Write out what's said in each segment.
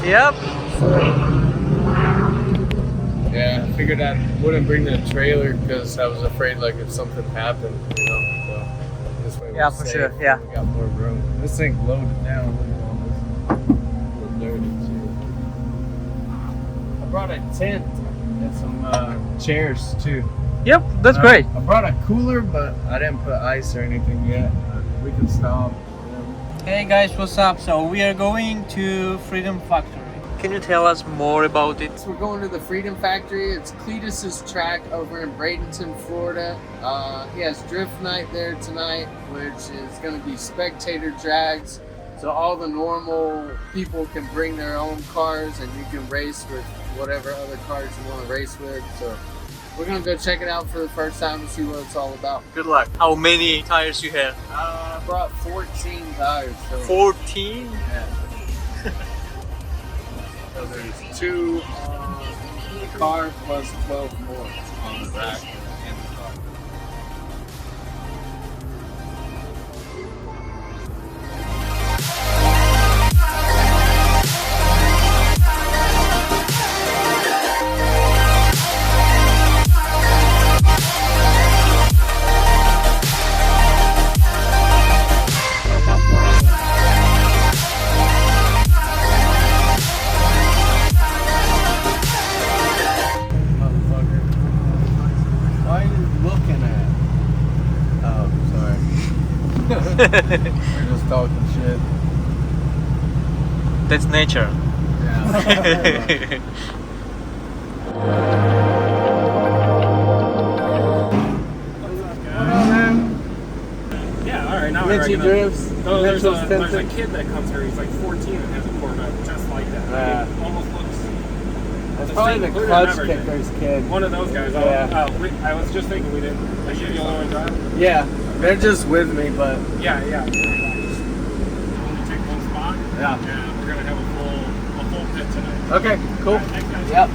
Yep. Yeah, I figured I wouldn't bring the trailer because I was afraid like if something happened, you know. So this way Yeah, we're for safe, sure. Yeah. we got more room. This thing's loaded down. Look at all this. A little dirty too. I brought a tent and some chairs too. Yep, that's great. I brought a cooler, but I didn't put ice or anything yet. We can stop. Hey guys, what's up? So we are going to Freedom Factory. Can you tell us more about it? We're going to the Freedom Factory. It's Cletus's track over in Bradenton, Florida. He has drift night there tonight, which is going to be spectator drags. So all the normal people can bring their own cars and you can race with whatever other cars you want to race with. So we're going to go check it out for the first time and see what it's all about. Good luck. How many tires you have? I brought 14 tires. So 14? yeah. So there's 2 on the car plus 12 more on the rack and the car. We're just talking shit. That's nature. Yeah. Yeah, alright, now Mitchie drifts. Oh, there's a kid that comes here, he's like 14 and has a Corvette just like that. It almost looks... That's probably the clutch kicker's kid. One of those guys. Yeah. I was just thinking we didn't... Are you the only one driving? Yeah, they're just with me, but... Yeah. Only take one spot? Yeah. Yeah, we're going to have a full pit tonight. Okay, cool. All right, thanks, guys. Yep.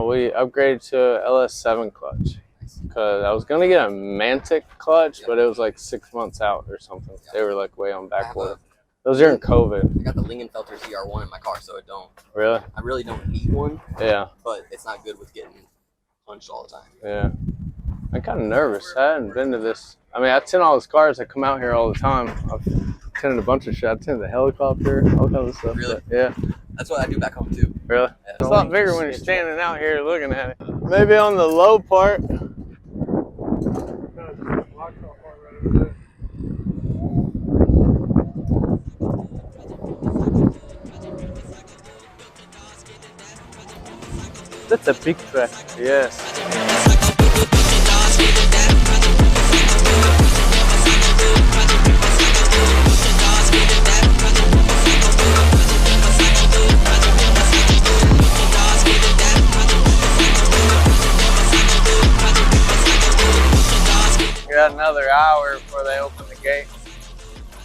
We upgraded to LS7 clutch because I was gonna get a Mantic clutch, but it was like 6 months out or something. They were like way on back order. Those are in COVID. I got the Lingenfelter CR1 in my car, so it don't. Really? I really don't need one. Yeah. But it's not good with getting punched all the time. Yeah. I'm kind of nervous. I hadn't been to this. I mean, I tint all these cars that come out here all the time. I've tinted a bunch of shit. I tinted the helicopter, all kinds of stuff. Really? But, yeah. That's what I do back home too. Really? Yeah. It's a lot bigger when you're standing out here looking at it. Maybe on the low part. That's a big track. Yes. You got another hour before they open the gate.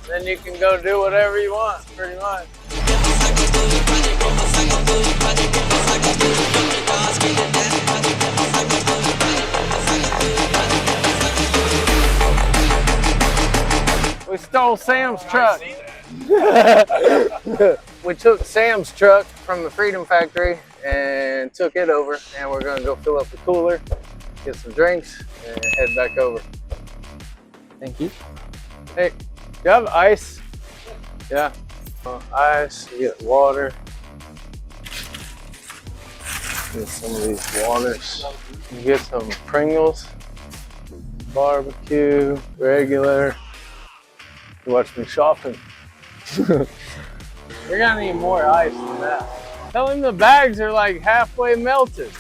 Then you can go do whatever you want, pretty much. We stole Sam's truck. We took Sam's truck from the Freedom Factory and took it over, and we're gonna go fill up the cooler, get some drinks, and head back over. Thank you. Hey, do you have ice? Yeah. Ice, you get water. Get some of these waters. You get some Pringles, barbecue, regular. You watch me shopping. We're gonna need more ice than that. Tell him the bags are like halfway melted.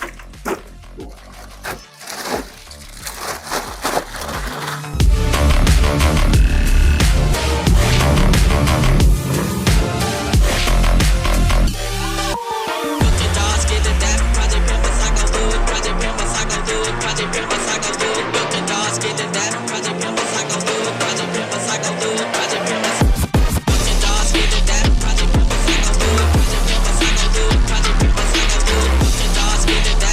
Get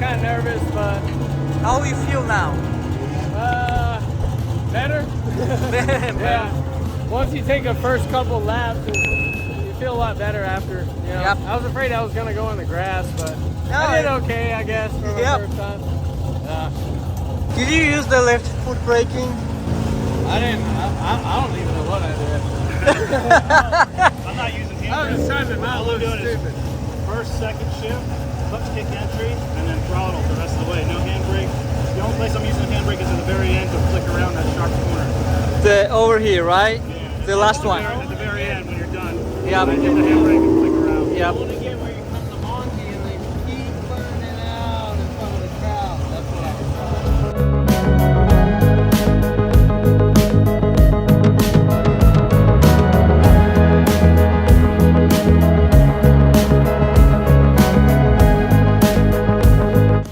kind of nervous, but How you feel now? better. Yeah. Once you take a first couple laps, you feel a lot better after. You know? Yep. I was afraid I was gonna go in the grass, but No, I did okay, I guess, for my Yep. first time. Did you use the left foot braking? I didn't. I don't even know what I did. I'm not using I was just trying to not All look I'm doing is stupid. first, second shift, hook kick entry, and then throttle the rest of the way. No handbrake. The only place I'm using the handbrake is at the very end to flick around that sharp corner. The over here, right? Yeah. The last one. At the very end when you're done. Yeah. I hit the handbrake and flick around. Yep. I want to get where you cut the monkey and they keep burning out in front of the crowd. That's what I was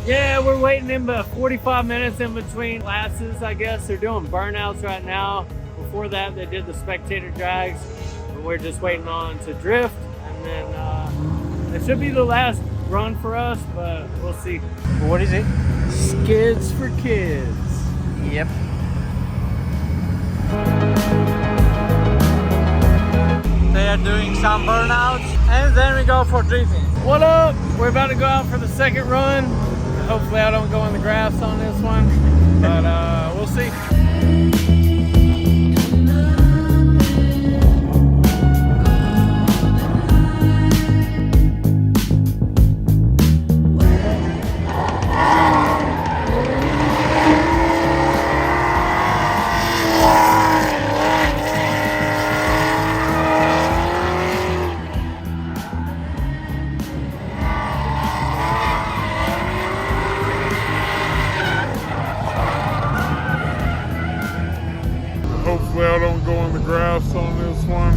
Yeah, we're waiting in about 45 minutes in between classes, I guess. They're doing burnouts right now. Before that, they did the spectator drags. We're just waiting on to drift, and then it should be the last run for us, but we'll see. What is it? Skids for kids. Yep. They are doing some burnouts, and then we go for drifting. What up? We're about to go out for the second run. Hopefully I don't go in the grass on this one, but we'll see. Hopefully I don't go in the grass on this one.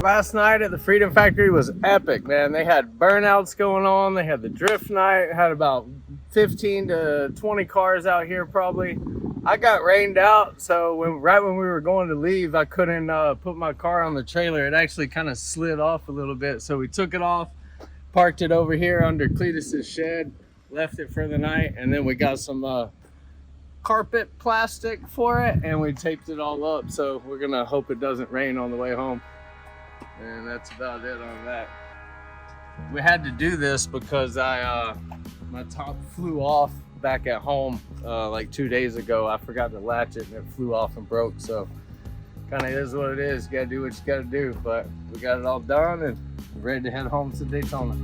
Last night at the Freedom Factory was epic, man. They had burnouts going on. They had the drift night. Had about 15 to 20 cars out here probably. I got rained out, so right when we were going to leave, I couldn't put my car on the trailer. It actually kind of slid off a little bit, so we took it off, parked it over here under Cletus's shed, left it for the night, and then we got some carpet plastic for it, and we taped it all up. So we're gonna hope it doesn't rain on the way home. And that's about it on that. we had to do this because my top flew off back at home like 2 days ago. I forgot to latch it and it flew off and broke. So kind of is what it is. You gotta do what you gotta do. But we got it all done and we're ready to head home to Daytona.